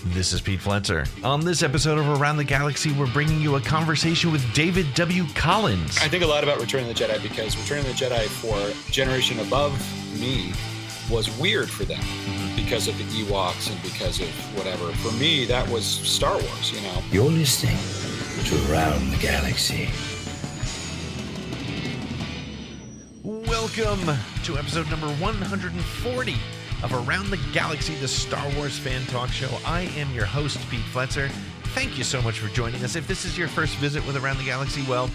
This is Pete Fletcher. On this episode of Around the Galaxy, we're bringing you a conversation with David W. Collins. I think a lot about Return of the Jedi because Return of the Jedi for generation above me was weird for them because of the Ewoks and because of whatever. For me, that was Star Wars, you know. You're listening to Around the Galaxy. Welcome to episode number 140 of Around the Galaxy, the Star Wars fan talk show. I am your host, Pete Fletcher. Thank you so much for joining us. If this is your first visit with Around the Galaxy, well,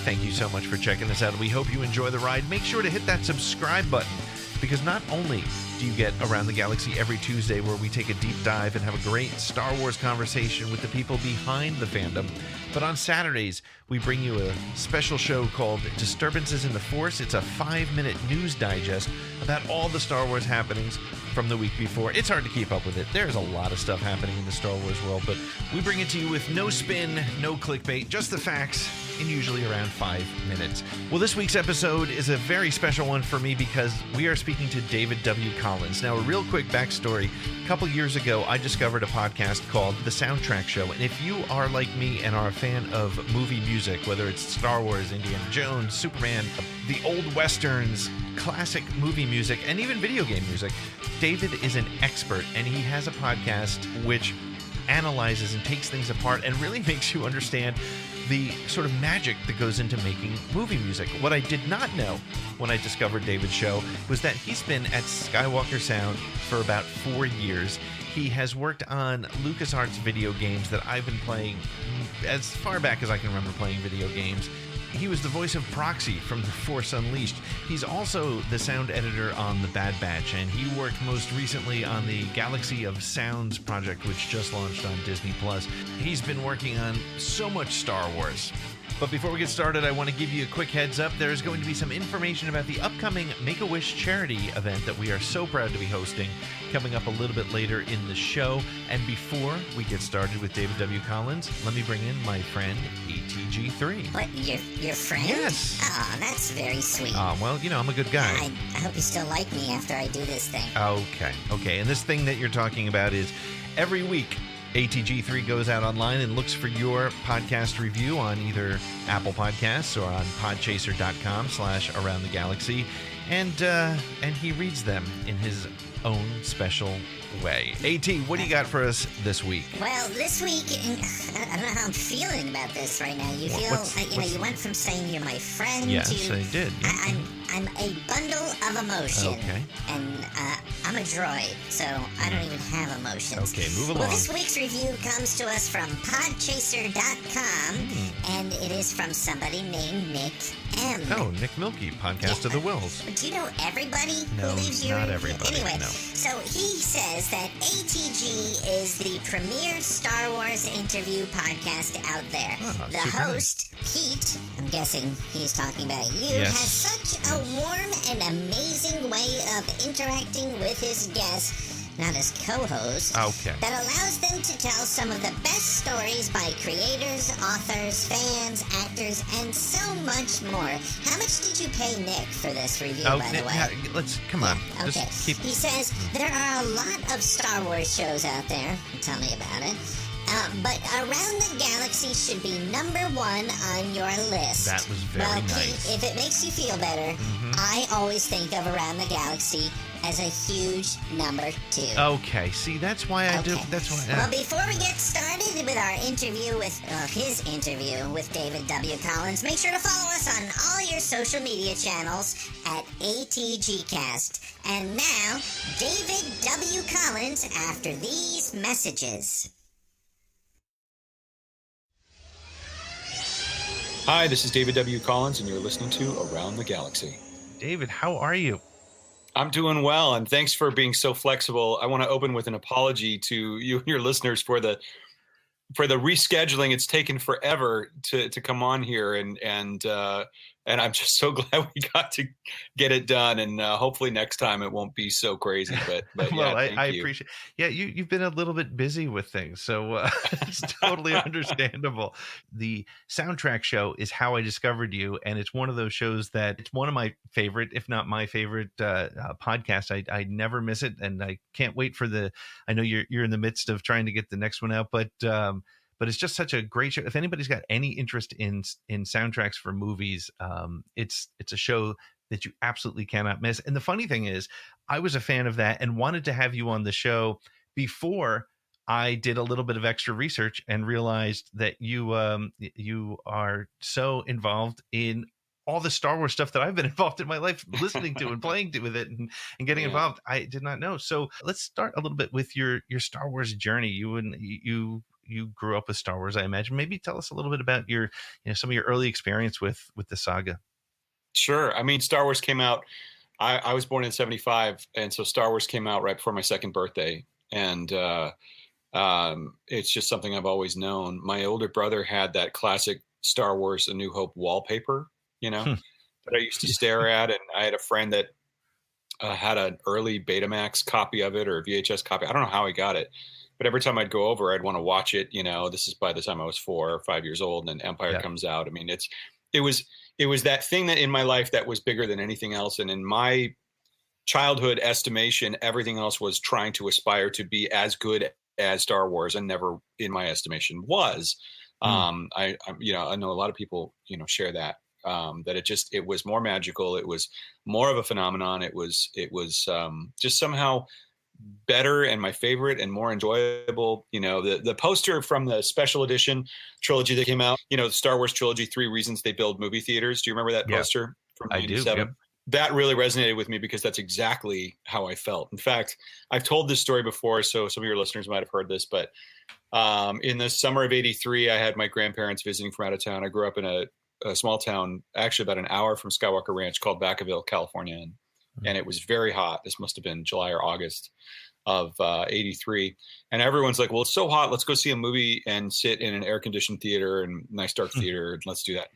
thank you so much for checking us out. We hope you enjoy the ride. Make sure to hit that subscribe button, because not only do you get Around the Galaxy every Tuesday, where we take a deep dive and have a great Star Wars conversation with the people behind the fandom, but on Saturdays, we bring you a special show called Disturbances in the Force. It's a 5-minute news digest about all the Star Wars happenings from the week before. It's hard to keep up with it. There's a lot of stuff happening in the Star Wars world, but we bring it to you with no spin, no clickbait, just the facts in usually around 5 minutes. Well, this week's episode is a very special one for me because we are speaking to David W. Collins. Now, a real quick backstory. A couple years ago, I discovered a podcast called The Soundtrack Show. And if you are like me and are a fan of movie music, whether it's Star Wars, Indiana Jones, Superman, the old Westerns, classic movie music, and even video game music, David is an expert, and he has a podcast which analyzes and takes things apart and really makes you understand the sort of magic that goes into making movie music. What I did not know when I discovered David's show was that he's been at Skywalker Sound for about 4 years. He has worked on LucasArts video games that I've been playing as far back as I can remember playing video games. He was the voice of Proxy from The Force Unleashed. He's also the sound editor on The Bad Batch, and he worked most recently on the Galaxy of Sounds project, which just launched on Disney+. He's been working on so much Star Wars. But before we get started, I want to give you a quick heads up. There's going to be some information about the upcoming Make-A-Wish charity event that we are so proud to be hosting, coming up a little bit later in the show. And before we get started with David W. Collins, let me bring in my friend, ATG3. What, your friend? Yes. Oh, that's very sweet. Well, you know, I'm a good guy. I hope you still like me after I do this thing. Okay. And this thing that you're talking about is every week, ATG3 goes out online and looks for your podcast review on either Apple Podcasts or on podchaser.com/aroundthegalaxy, and he reads them in his own special way. AT, what do you got for us this week? Well, this week, I don't know how I'm feeling about this right now. You feel, you went from saying you're my friend to... Yes, I did. I'm a bundle of emotion. Okay. And I'm a droid, so I don't even have emotions. Okay, move along. Well, this week's review comes to us from podchaser.com, and it is from somebody named Nick M. Oh, Nick Milky, Podcast of the Wills. Do you know everybody No, who leaves your... not everybody, Anyway, no. So he says that ATG is the premier Star Wars interview podcast out there. Oh, the super host, Pete, I'm guessing he's talking about you, Yes. has such a warm and amazing way of interacting with his guests, not his co-hosts, Okay. that allows them to tell some of the best stories by creators, authors, fans, actors, and so much more. How much did you pay Nick for this review, by the way? Come on. Yeah, okay. Just keep... He says, there are a lot of Star Wars shows out there. Tell me about it. But Around the Galaxy should be number 1 on your list. That was very nice. Pete, if it makes you feel better, I always think of Around the Galaxy as a huge number 2. Okay, see, that's why I do... That's why... Well, before we get started with our interview with... his interview with David W. Collins, make sure to follow us on all your social media channels at ATGcast. And now, David W. Collins after these messages. Hi, this is David W. Collins, and you're listening to Around the Galaxy. David, how are you? I'm doing well, and thanks for being so flexible. I want to open with an apology to you and your listeners for the rescheduling. It's taken forever to come on here, and And I'm just so glad we got to get it done. And hopefully next time it won't be so crazy. But Well, yeah, I thank you. appreciate. Yeah, you've been a little bit busy with things, so it's totally understandable. The soundtrack show is how I discovered you, and it's one of those shows that it's one of my favorite, if not my favorite, podcasts. I never miss it, and I can't wait for the. I know you're in the midst of trying to get the next one out, but it's just such a great show. If anybody's got any interest in soundtracks for movies, it's a show that you absolutely cannot miss. And the funny thing is, I was a fan of that and wanted to have you on the show before I did a little bit of extra research and realized that you are so involved in all the Star Wars stuff that I've been involved in my life, listening to and playing with it and getting involved. I did not know. So let's start a little bit with your Star Wars journey. You grew up with Star Wars, I imagine. Maybe tell us a little bit about some of your early experience with the saga. Sure. I mean, Star Wars came out. I was born in 1975, and so Star Wars came out right before my second birthday. And it's just something I've always known. My older brother had that classic Star Wars A New Hope wallpaper, that I used to stare at. And I had a friend that had an early Betamax copy of it, or a VHS copy. I don't know how he got it. But every time I'd go over, I'd want to watch it. This is by the time I was 4 or 5 years old, and then Empire comes out. I mean, it was that thing that in my life that was bigger than anything else. And in my childhood estimation, everything else was trying to aspire to be as good as Star Wars, and never, in my estimation, was. I know a lot of people, share that. That it was more magical. It was more of a phenomenon. It was just somehow better and my favorite and more enjoyable. The poster from the special edition trilogy that came out, the Star Wars trilogy, 3 Reasons They Build Movie Theaters. Do you remember that poster from 1997? I do. Yep. That really resonated with me because that's exactly how I felt. In fact, I've told this story before, so some of your listeners might have heard this, but in the summer of 83, I had my grandparents visiting from out of town. I grew up in a small town, actually about an hour from Skywalker Ranch, called Vacaville, California. And it was very hot. This must have been July or August of 83. And everyone's like, well, it's so hot. Let's go see a movie and sit in an air-conditioned theater and nice dark theater. Let's do that.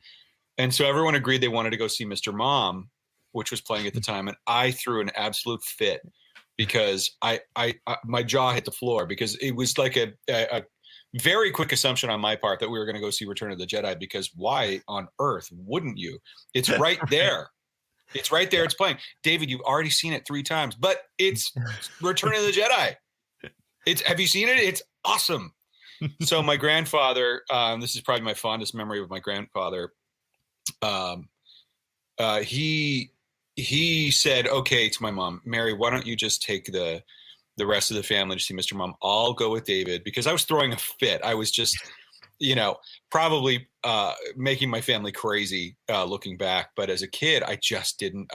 And so everyone agreed they wanted to go see Mr. Mom, which was playing at the time. And I threw an absolute fit because my jaw hit the floor, because it was like a very quick assumption on my part that we were going to go see Return of the Jedi, because why on earth wouldn't you? It's right there. It's right there. It's playing. David, you've already seen it 3 times, but it's Return of the Jedi. Have you seen it? It's awesome. So my grandfather, this is probably my fondest memory of my grandfather. He said, okay, to my mom, Mary, why don't you just take the rest of the family to see Mr. Mom? I'll go with David, because I was throwing a fit. I was just, probably making my family crazy looking back. But as a kid, I just didn't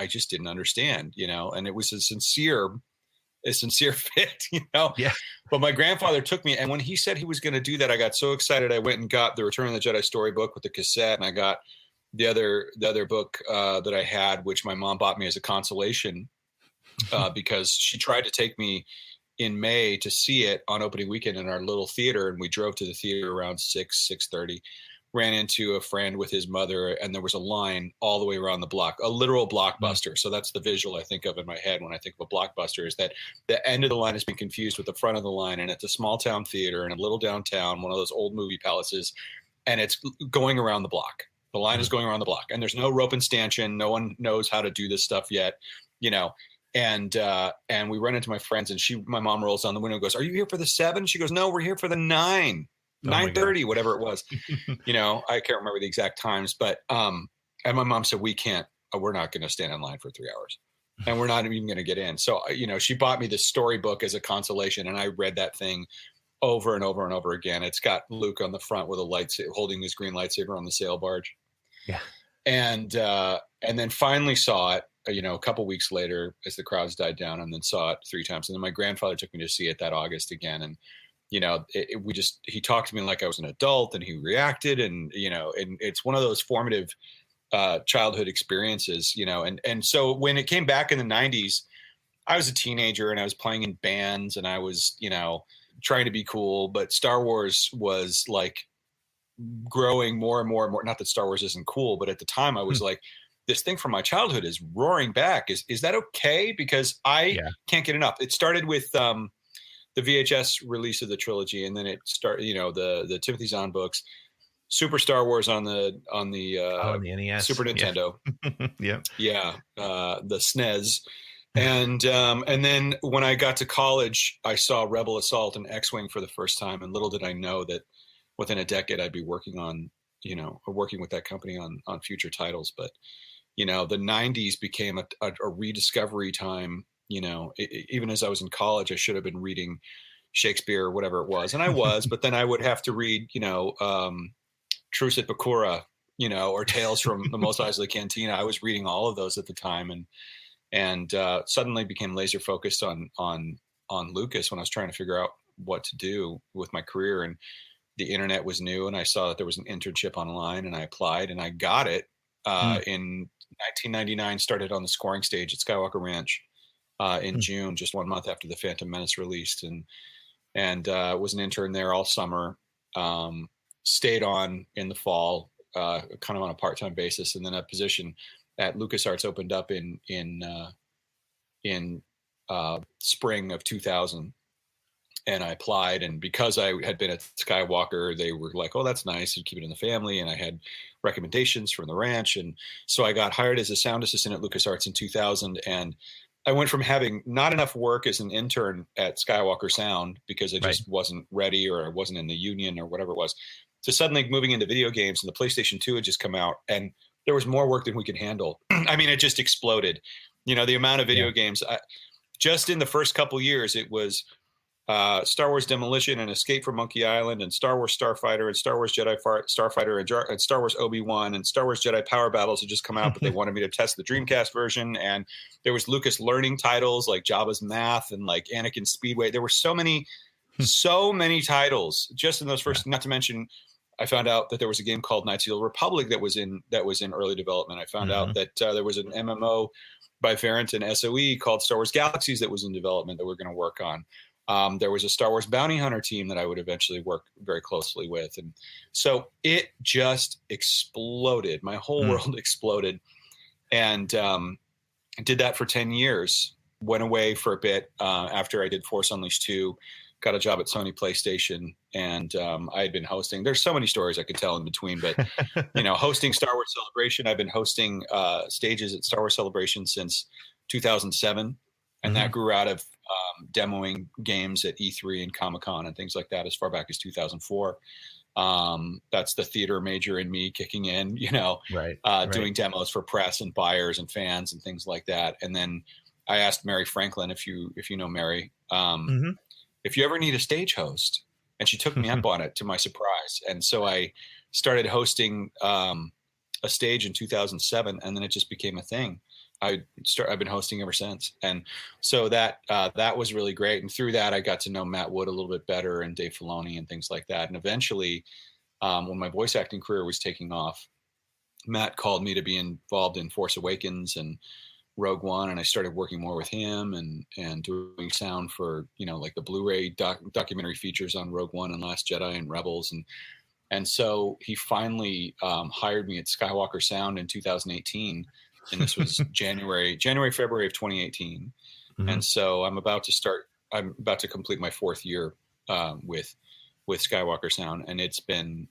understand, and it was a sincere fit, Yeah. But my grandfather took me, and when he said he was going to do that, I got so excited. I went and got the Return of the Jedi storybook with the cassette, and I got the other book that I had, which my mom bought me as a consolation, because she tried to take me in May to see it on opening weekend in our little theater. And we drove to the theater around 6:30, ran into a friend with his mother, and there was a line all the way around the block, a literal blockbuster. So that's the visual I think of in my head when I think of a blockbuster, is that the end of the line has been confused with the front of the line. And it's a small town theater in a little downtown, one of those old movie palaces. And it's going around the block. The line is going around the block, and there's no rope and stanchion. No one knows how to do this stuff yet, And we run into my friends, and my mom rolls down the window and goes, "Are you here for the 7?" She goes, "No, we're here for the 9, 9:30, whatever it was." I can't remember the exact times, but and my mom said, we're not going to stand in line for 3 hours, and we're not even going to get in. So, she bought me this storybook as a consolation, and I read that thing over and over and over again. It's got Luke on the front with a lightsaber, holding his green lightsaber on the sail barge. Yeah. And then finally saw it, a couple weeks later as the crowds died down, and then saw it 3 times. And then my grandfather took me to see it that August again. And, he talked to me like I was an adult, and he reacted, and it's one of those formative childhood experiences, and so when it came back in the 90s, I was a teenager, and I was playing in bands, and I was, trying to be cool, but Star Wars was like growing more and more and more. Not that Star Wars isn't cool, but at the time I was like, this thing from my childhood is roaring back. Is that okay? Because I can't get enough. It started with the VHS release of the trilogy, and then it started, the Timothy Zahn books, Super Star Wars on the NES, Super Nintendo. The SNES. And then when I got to college, I saw Rebel Assault and X-Wing for the first time. And little did I know that within a decade, I'd be working with that company on future titles. But, the 90s became a rediscovery time. Even as I was in college, I should have been reading Shakespeare or whatever it was. And I was, but then I would have to read, Truce at Bakura, or Tales from the Mos Eisley Cantina. I was reading all of those at the time, and suddenly became laser focused on Lucas when I was trying to figure out what to do with my career. And the internet was new, and I saw that there was an internship online, and I applied, and I got it in 1999. Started on the scoring stage at Skywalker Ranch in June, just 1 month after the Phantom Menace released, and was an intern there all summer. Stayed on in the fall, kind of on a part-time basis, and then a position at LucasArts opened up in spring of 2000, and I applied. And because I had been at Skywalker, they were like, "Oh, that's nice, and keep it in the family." And I had recommendations from the ranch, and so I got hired as a sound assistant at LucasArts in 2000. And I went from having not enough work as an intern at Skywalker Sound because I just wasn't ready, or I wasn't in the union or whatever it was, to suddenly moving into video games. And the PlayStation 2 had just come out, and there was more work than we could handle. I mean, it just exploded. The amount of video games. Just in the first couple years, it was Star Wars Demolition and Escape from Monkey Island, and Star Wars Starfighter, and Star Wars Jedi Starfighter, and Star Wars Obi-Wan, and Star Wars Jedi Power Battles had just come out, but they wanted me to test the Dreamcast version. And there was Lucas learning titles like Jabba's Math and like Anakin Speedway. There were so many titles just in those first. Not to mention, I found out that there was a game called Knights of the Old Republic that was in early development. I found out that there was an MMO by Ferrant and SOE called Star Wars Galaxies that was in development that we're going to work on. There was a Star Wars Bounty Hunter team that I would eventually work very closely with. And so it just exploded. My whole world exploded. And did that for 10 years. Went away for a bit after I did Force Unleashed 2. Got a job at Sony PlayStation, and I had been hosting. There's so many stories I could tell in between, but hosting Star Wars Celebration. I've been hosting stages at Star Wars Celebration since 2007, and that grew out of demoing games at E3 and Comic-Con and things like that as far back as 2004. That's the theater major in me kicking in, doing demos for press and buyers and fans and things like that. And then I asked Mary Franklin, if you know Mary, if you ever need a stage host, and she took me up on it, to my surprise. And so I started hosting a stage in 2007, and then it just became a thing. I've been hosting ever since. And so that was really great. And through that, I got to know Matt Wood a little bit better, and Dave Filoni and things like that. And eventually, when my voice acting career was taking off, Matt called me to be involved in Force Awakens and Rogue One, and I started working more with him and doing sound for like the Blu-ray documentary features on Rogue One and Last Jedi and Rebels, and so he finally hired me at Skywalker Sound in 2018, and this was February of 2018, and so I'm about to complete my 4th year with Skywalker Sound, and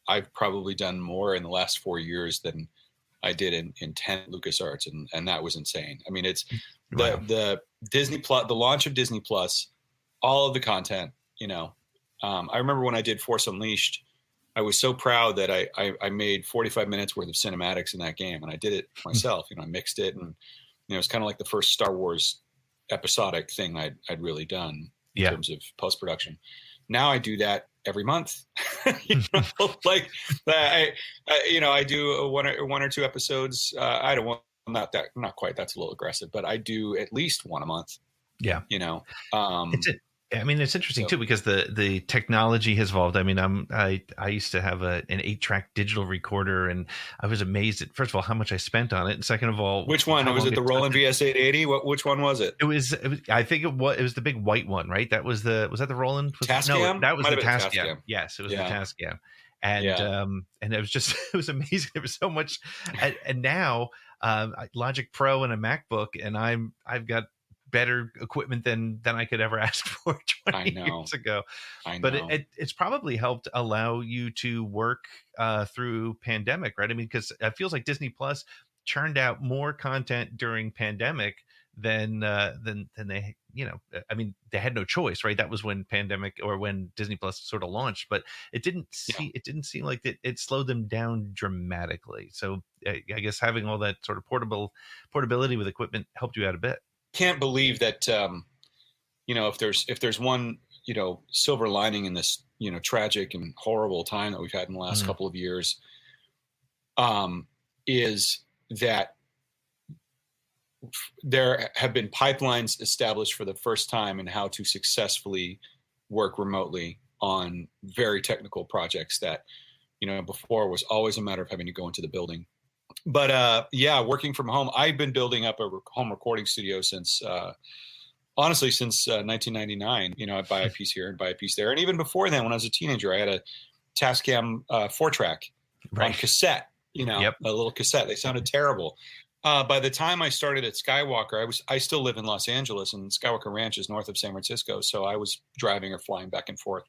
I've probably done more in the last 4 years than I did in 10 LucasArts, and that was insane. I mean, it's the Disney Plus, the launch of Disney Plus, all of the content. I remember when I did Force Unleashed, I was so proud that I made 45 minutes worth of cinematics in that game, and I did it myself. I mixed it, and it was kind of like the first Star Wars episodic thing I'd really done in terms of post production. Now I do that every month. I do one or two episodes. Not quite. That's a little aggressive, but I do at least one a month. Yeah. It's interesting too, because the technology has evolved. I mean, I used to have an 8-track digital recorder, and I was amazed at, first of all, how much I spent on it, and second of all, which one was it? The Roland VS880? Which one was it? It was. I think it was the big white one, right? Was that the Roland? Tascam? No, that was the Tascam. Yes, it was the Tascam. And and it was amazing. There was so much, and now Logic Pro and a MacBook, and I've got better equipment than I could ever ask for 20 years ago. But it's probably helped allow you to work through pandemic, right? I mean, because it feels like Disney Plus churned out more content during pandemic than they, I mean, they had no choice, right? That was when pandemic, or when Disney Plus sort of launched, but it didn't seem like it slowed them down dramatically. So I guess having all that sort of portability with equipment helped you out a bit. Can't believe that, if there's one, silver lining in this, tragic and horrible time that we've had in the last couple of years, is that there have been pipelines established for the first time in how to successfully work remotely on very technical projects that, before was always a matter of having to go into the building. But working from home, I've been building up a home recording studio since 1999. I buy a piece here and buy a piece there. And even before then, when I was a teenager, I had a Tascam 4-track on cassette, a little cassette. They sounded terrible. By the time I started at Skywalker, I still live in Los Angeles, and Skywalker Ranch is north of San Francisco. So I was driving or flying back and forth.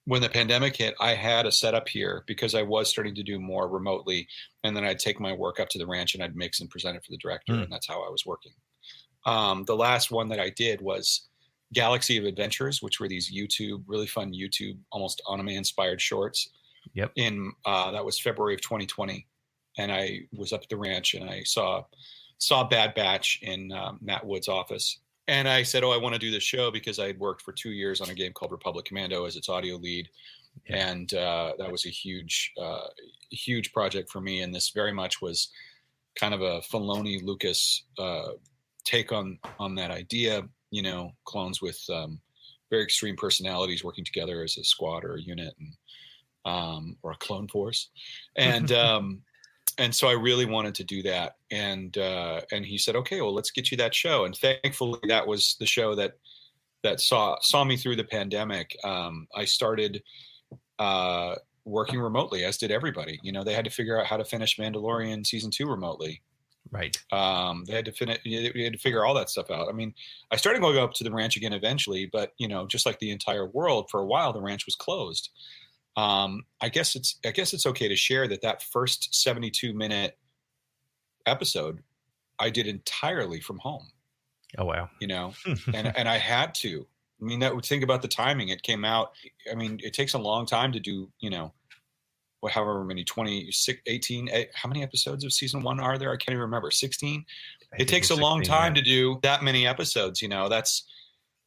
When the pandemic hit, I had a setup here because I was starting to do more remotely. And then I'd take my work up to the ranch and I'd mix and present it for the director. And that's how I was working. The last one that I did was Galaxy of Adventures, which were these really fun YouTube, almost anime inspired shorts. Yep. That was February of 2020. And I was up at the ranch and I saw Bad Batch in Matt Wood's office. And I said, I want to do this show because I had worked for 2 years on a game called Republic Commando as its audio lead. Yeah. And that was a huge project for me. And this very much was kind of a Filoni Lucas take on that idea, clones with very extreme personalities working together as a squad or a unit, and or a clone force. And and so I really wanted to do that. And he said, okay, well, let's get you that show. And thankfully that was the show that saw me through the pandemic. I started working remotely, as did everybody. They had to figure out how to finish Mandalorian season 2 remotely. Right. They had to figure all that stuff out. I mean, I started going up to the ranch again eventually, but just like the entire world, for a while, the ranch was closed. I guess it's okay to share that first 72-minute episode I did entirely from home. Oh, wow. And I had to. I mean, think about the timing. It came out. I mean, it takes a long time to do, however many, 18, how many episodes of season 1 are there? I can't even remember. 16? It takes a long time to do that many episodes. That's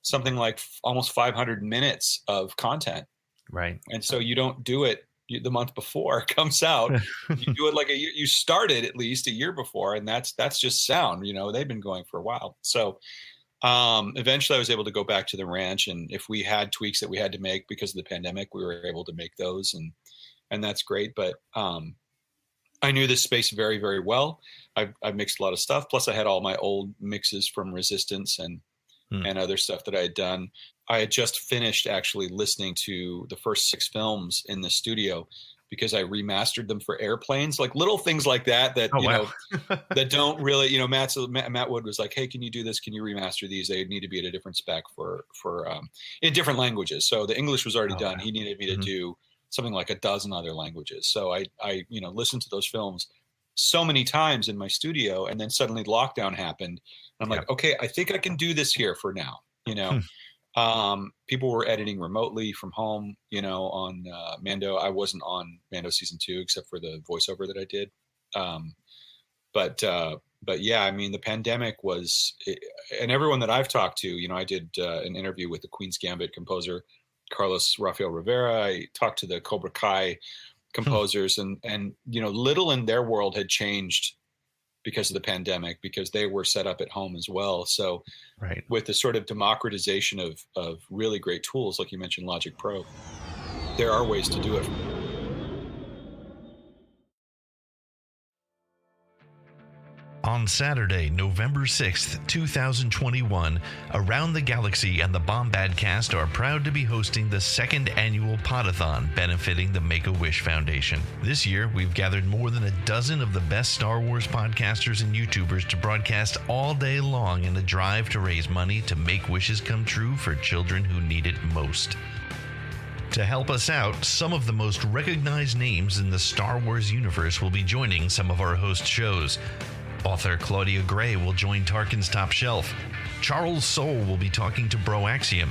something like almost 500 minutes of content. Right. And so you don't do it the month before it comes out. You do it like a year. You started at least a year before, and that's just sound. They've been going for a while. So eventually I was able to go back to the ranch, and if we had tweaks that we had to make because of the pandemic, we were able to make those, and that's great. But I knew this space very, very well. I've mixed a lot of stuff. Plus I had all my old mixes from Resistance and other stuff that I had done. I had just finished actually listening to the first 6 films in the studio because I remastered them for airplanes, like little things like that, that don't really, Matt Wood was like, hey, can you do this? Can you remaster these? They need to be at a different spec for in different languages. So the English was already done. Wow. He needed me to do something like a dozen other languages. So I listened to those films so many times in my studio, and then suddenly lockdown happened. And I'm like, okay, I think I can do this here for now, People were editing remotely from home, on Mando. I wasn't on Mando season 2 except for the voiceover that I did. But yeah, I mean, the pandemic was, and everyone that I've talked to, I did an interview with the Queen's Gambit composer, Carlos Rafael Rivera. I talked to the Cobra Kai composers, and little in their world had changed because of the pandemic, because they were set up at home as well. So with the sort of democratization of really great tools, like you mentioned, Logic Pro, there are ways to do it. On Saturday, November 6th, 2021, Around the Galaxy and the Bombad cast are proud to be hosting the second annual Podathon benefiting the Make-A-Wish Foundation. This year, we've gathered more than a dozen of the best Star Wars podcasters and YouTubers to broadcast all day long in a drive to raise money to make wishes come true for children who need it most. To help us out, some of the most recognized names in the Star Wars universe will be joining some of our host shows. Author Claudia Gray will join Tarkin's Top Shelf. Charles Soule will be talking to Broaxium.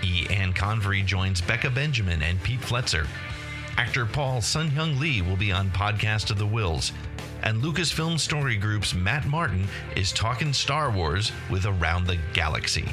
E. Ann Convery joins Becca Benjamin and Pete Fletzer. Actor Paul Sun-Hyung Lee will be on Podcast of the Wills. And Lucasfilm Story Group's Matt Martin is talking Star Wars with Around the Galaxy.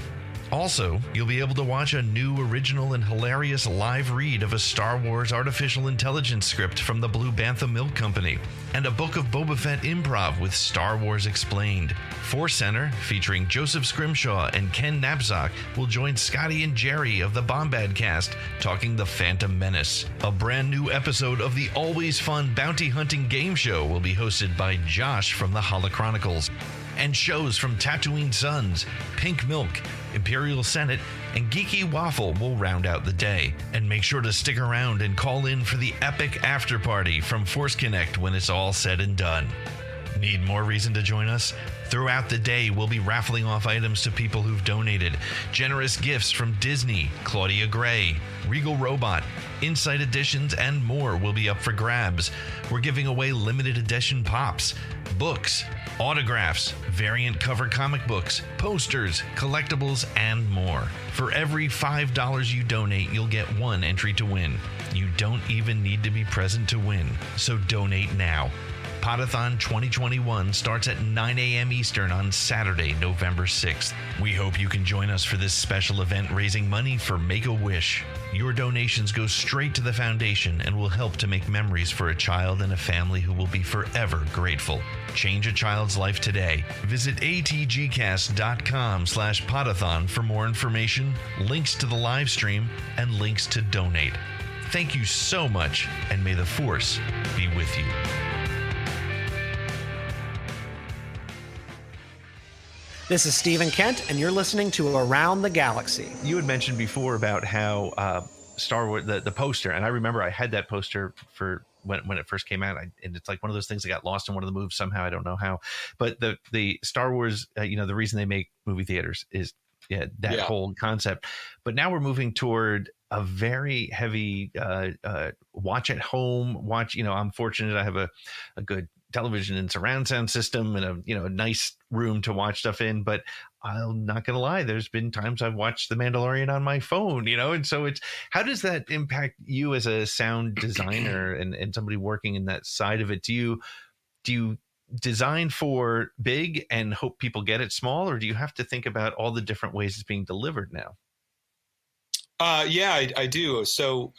Also, you'll be able to watch a new, original, and hilarious live read of a Star Wars artificial intelligence script from the Blue Bantha Milk Company, and a Book of Boba Fett improv with Star Wars Explained. Force Center, featuring Joseph Scrimshaw and Ken Napzok, will join Scotty and Jerry of the Bombad cast, talking The Phantom Menace. A brand new episode of the always fun bounty hunting game show will be hosted by Josh from the Holochronicles. And shows from Tatooine Sons, Pink Milk, Imperial Senate, and Geeky Waffle will round out the day. And make sure to stick around and call in for the epic after party from Force Connect when it's all said and done. Need more reason to join us? Throughout the day, we'll be raffling off items to people who've donated. Generous gifts from Disney, Claudia Gray, Regal Robot, Insight Editions, and more will be up for grabs. We're giving away limited edition pops, books, autographs, variant cover comic books, posters, collectibles, and more. For every $5 you donate, you'll get one entry to win. You don't even need to be present to win, so donate now. Podathon 2021 starts at 9 a.m. Eastern on Saturday, November 6th. We hope you can join us for this special event raising money for Make-A-Wish. Your donations go straight to the foundation and will help to make memories for a child and a family who will be forever grateful. Change a child's life today. Visit atgcast.com/podathon for more information, links to the live stream, and links to donate. Thank you so much, and may the Force be with you. This is Stephen Kent, and you're listening to Around the Galaxy. You had mentioned before about how Star Wars, the poster, and I remember I had that poster for when it first came out, and it's like one of those things that got lost in one of the moves somehow. I don't know how, but the Star Wars, the reason they make movie theaters is that whole concept. But now we're moving toward a very heavy watch at home. I'm fortunate I have a good television and surround sound system and a nice room to watch stuff in, but I'm not gonna lie, there's been times I've watched The Mandalorian on my phone, and so it's, how does that impact you as a sound designer and somebody working in that side of it? Do you design for big and hope people get it small, or do you have to think about all the different ways it's being delivered now? I do. So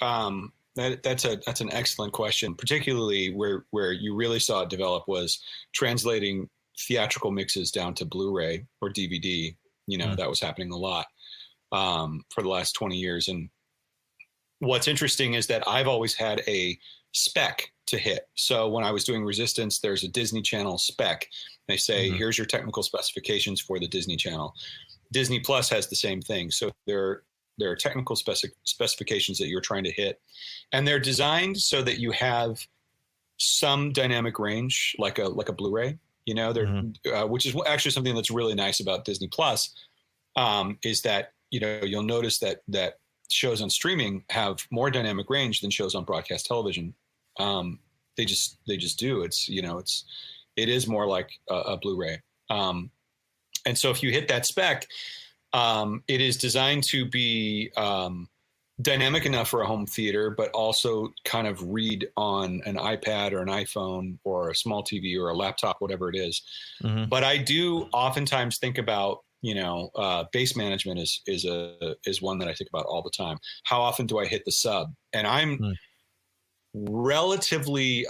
that's an excellent question. Particularly where you really saw it develop was translating theatrical mixes down to Blu-ray or DVD. That was happening a lot for the last 20 years. And what's interesting is that I've always had a spec to hit. So when I was doing Resistance, there's a Disney Channel spec. They say, here's your technical specifications for the Disney Channel. Disney Plus has the same thing. So there are technical specifications that you're trying to hit, and they're designed so that you have some dynamic range, like a Blu-ray, which is actually something that's really nice about Disney Plus, is that, you'll notice that shows on streaming have more dynamic range than shows on broadcast television. They just do. It is more like a Blu-ray. And so if you hit that spec, it is designed to be dynamic enough for a home theater, but also kind of read on an iPad or an iPhone or a small TV or a laptop, whatever it is. But I do oftentimes think about, base management is one that I think about all the time. How often do I hit the sub? And I'm relatively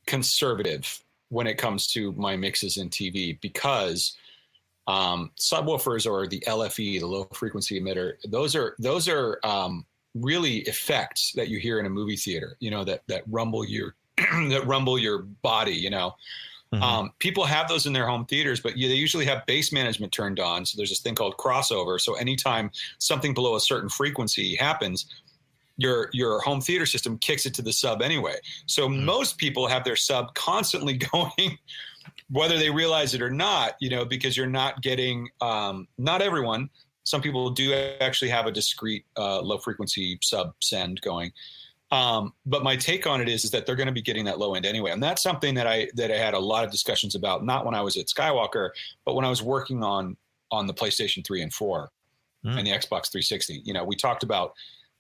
conservative when it comes to my mixes in TV, because subwoofers, or the LFE, the low frequency emitter, those are really effects that you hear in a movie theater, that rumble your that rumble your body, People have those in their home theaters, but they usually have bass management turned on. So there's this thing called crossover. So anytime something below a certain frequency happens, your home theater system kicks it to the sub anyway. So most people have their sub constantly going, whether they realize it or not, because you're not getting, not everyone. Some people do actually have a discrete low frequency sub send going. But my take on it is that they're going to be getting that low end anyway. And that's something that I had a lot of discussions about, not when I was at Skywalker, but when I was working on the PlayStation 3 and 4 and the Xbox 360. We talked about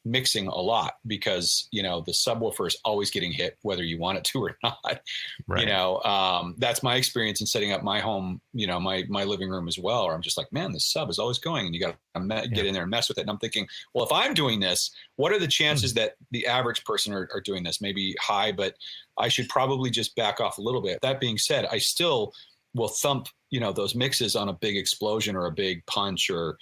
mixing a lot because, the subwoofer is always getting hit, whether you want it to or not. Right. That's my experience in setting up my home, my living room as well, where I'm just like, man, this sub is always going, and you got to get in there and mess with it. And I'm thinking, well, if I'm doing this, what are the chances that the average person are doing this? Maybe high, but I should probably just back off a little bit. That being said, I still will thump, those mixes on a big explosion or a big punch or,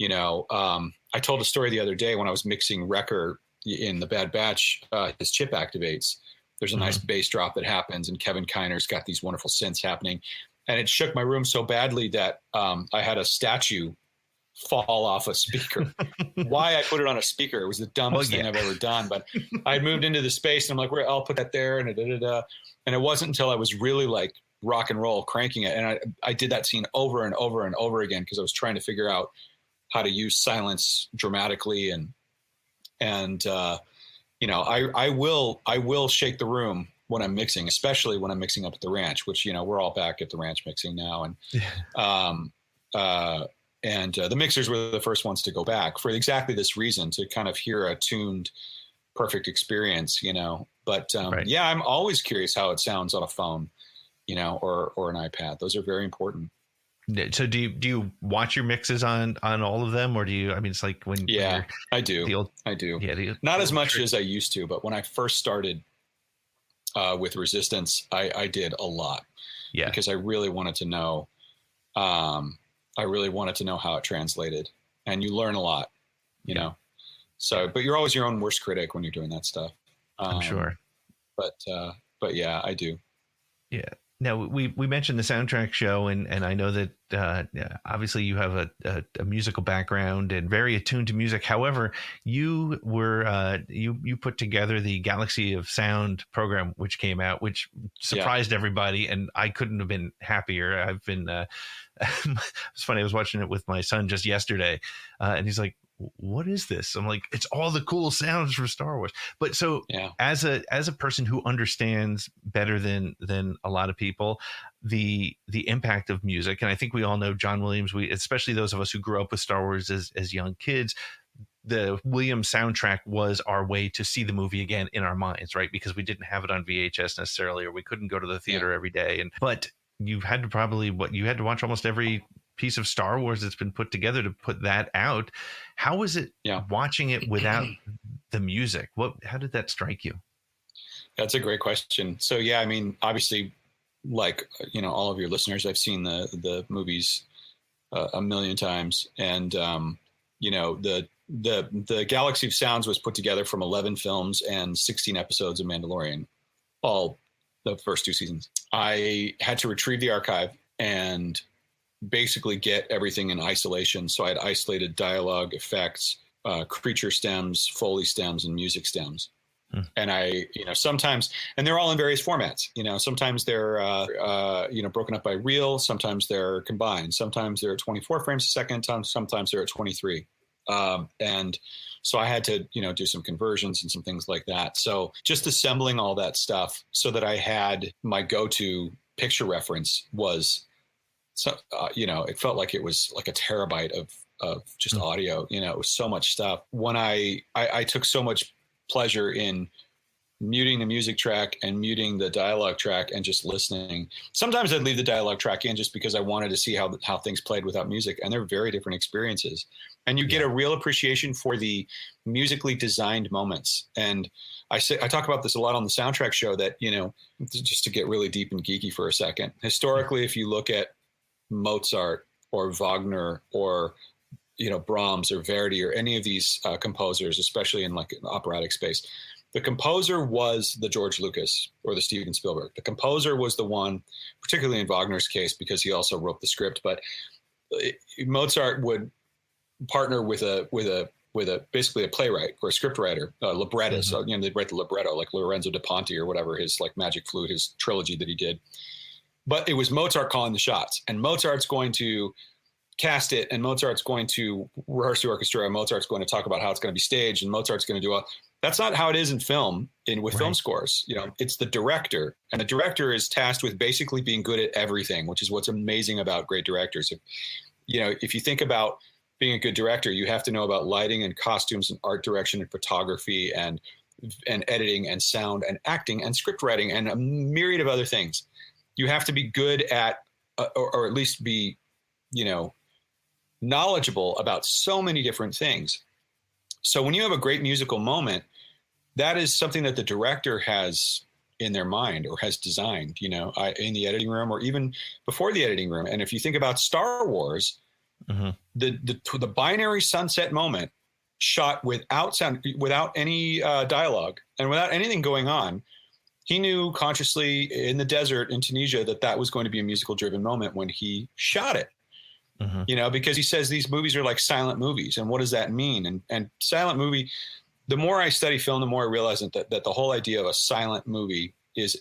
I told a story the other day when I was mixing Wrecker in the Bad Batch, his chip activates. There's a nice bass drop that happens, and Kevin Kiner's got these wonderful synths happening. And it shook my room so badly that I had a statue fall off a speaker. Why I put it on a speaker, it was the dumbest thing I've ever done. But I moved into the space, and I'm like, I'll put that there, and and it wasn't until I was really like rock and roll cranking it. And I did that scene over and over and over again because I was trying to figure out how to use silence dramatically. I will shake the room when I'm mixing, especially when I'm mixing up at the ranch, which, we're all back at the ranch mixing now. And the mixers were the first ones to go back for exactly this reason, to kind of hear a tuned, perfect experience, but right. I'm always curious how it sounds on a phone, or an iPad. Those are very important. So do you watch your mixes on all of them, or do you? I mean, it's like when I do. I do. Yeah, not as much as I used to, but when I first started with Resistance, I did a lot. Yeah, because I really wanted to know. I really wanted to know how it translated, and you learn a lot, So, but you're always your own worst critic when you're doing that stuff. I'm sure. But yeah, I do. Yeah. Now we mentioned the soundtrack show, and I know that obviously you have a musical background and very attuned to music. However, you were you put together the Galaxy of Sound program, which came out, which surprised everybody, and I couldn't have been happier. I've been it's funny. I was watching it with my son just yesterday, and he's like, what is this? I'm like, it's all the cool sounds from Star Wars. But so as a person who understands better than a lot of people, the impact of music, and I think we all know John Williams, especially those of us who grew up with Star Wars as young kids, the Williams soundtrack was our way to see the movie again in our minds, right? Because we didn't have it on VHS necessarily, or we couldn't go to the theater every day. But you had to watch almost every piece of Star Wars that's been put together to put that out. How was it watching it without the music? How did that strike you? That's a great question. So yeah, I mean, obviously, like, all of your listeners, I've seen the movies a million times, and the Galaxy of Sounds was put together from 11 films and 16 episodes of Mandalorian, all the first 2 seasons. I had to retrieve the archive and basically get everything in isolation. So I had isolated dialogue, effects, creature stems, Foley stems, and music stems. And I, sometimes, and they're all in various formats, sometimes they're, broken up by reel, sometimes they're combined, sometimes they're at 24 frames a second, sometimes they're at 23. And so I had to, do some conversions and some things like that. So just assembling all that stuff so that I had my go-to picture reference was, it felt like it was like a terabyte of just audio, it was so much stuff. When I took so much pleasure in muting the music track and muting the dialogue track and just listening. Sometimes I'd leave the dialogue track in just because I wanted to see how things played without music, and they're very different experiences. And you get a real appreciation for the musically designed moments. And I talk about this a lot on the soundtrack show that, just to get really deep and geeky for a second, historically, if you look at Mozart or Wagner or Brahms or Verdi or any of these composers, especially in like an operatic space, The composer was the George Lucas or the Steven Spielberg. The composer was the one, particularly in Wagner's case, because he also wrote the script. But Mozart would partner with basically a playwright or a script writer, librettist. So, they'd write the libretto, like Lorenzo da Ponte or whatever, his like Magic Flute, his trilogy that he did. But it was Mozart calling the shots, and Mozart's going to cast it, and Mozart's going to rehearse the orchestra, and Mozart's going to talk about how it's going to be staged, and Mozart's going to do all. That's not how it is in film, with film scores. It's the director, and the director is tasked with basically being good at everything, which is what's amazing about great directors. If you think about being a good director, you have to know about lighting and costumes and art direction and photography and editing and sound and acting and script writing and a myriad of other things. You have to be good at, or at least be, knowledgeable about so many different things. So when you have a great musical moment, that is something that the director has in their mind or has designed, in the editing room or even before the editing room. And if you think about Star Wars, the binary sunset moment shot without sound, without any dialogue and without anything going on, he knew consciously in the desert in Tunisia that was going to be a musical driven moment when he shot it. Because he says these movies are like silent movies. And what does that mean? And silent movie, the more I study film, the more I realize that the whole idea of a silent movie is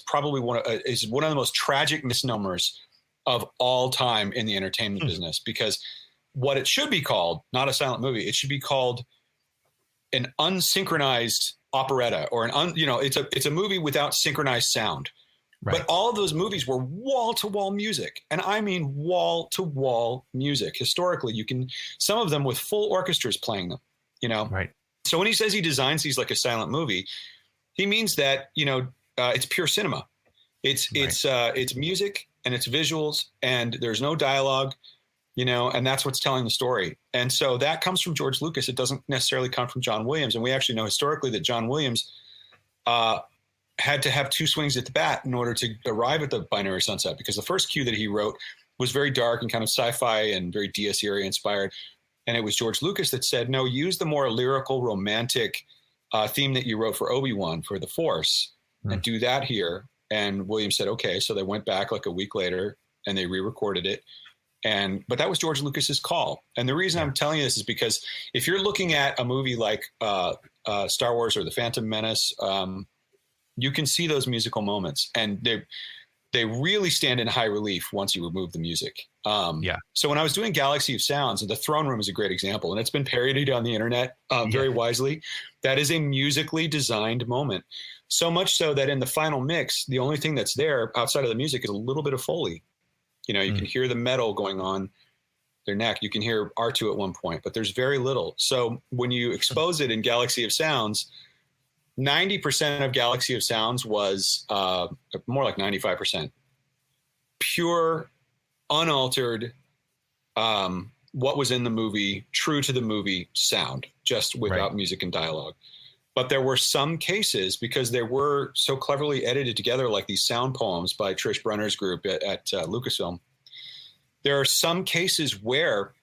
probably one of the most tragic misnomers of all time in the entertainment business, because what it should be called, not a silent movie, it should be called an unsynchronized operetta or it's a movie without synchronized sound. Right. But all of those movies were wall-to-wall music. And I mean wall-to-wall music. Historically, some of them with full orchestras playing them, Right. So when he says he designs these like a silent movie, he means that, it's pure cinema. It's music and it's visuals and there's no dialogue, and that's what's telling the story. And so that comes from George Lucas. It doesn't necessarily come from John Williams. And we actually know historically that John Williams, had to have two swings at the bat in order to arrive at the binary sunset, because the first cue that he wrote was very dark and kind of sci-fi and very Dies Irae inspired. And it was George Lucas that said, no, use the more lyrical, romantic theme that you wrote for Obi-Wan for The Force and do that here. And Williams said, okay. So they went back like a week later and they re-recorded it. But that was George Lucas's call. And the reason I'm telling you this is because if you're looking at a movie like Star Wars or The Phantom Menace, you can see those musical moments, and they really stand in high relief once you remove the music. So when I was doing Galaxy of Sounds, and the throne room is a great example, and it's been parodied on the internet very wisely. That is a musically designed moment. So much so that in the final mix, the only thing that's there outside of the music is a little bit of Foley. You can hear the metal going on their neck. You can hear R2 at one point, but there's very little. So when you expose it in Galaxy of Sounds, 90% of Galaxy of Sounds was more like 95%. Pure, unaltered, what was in the movie, true to the movie sound, just without music and dialogue. But there were some cases, because they were so cleverly edited together, like these sound poems by Trish Brunner's group at Lucasfilm. There are some cases where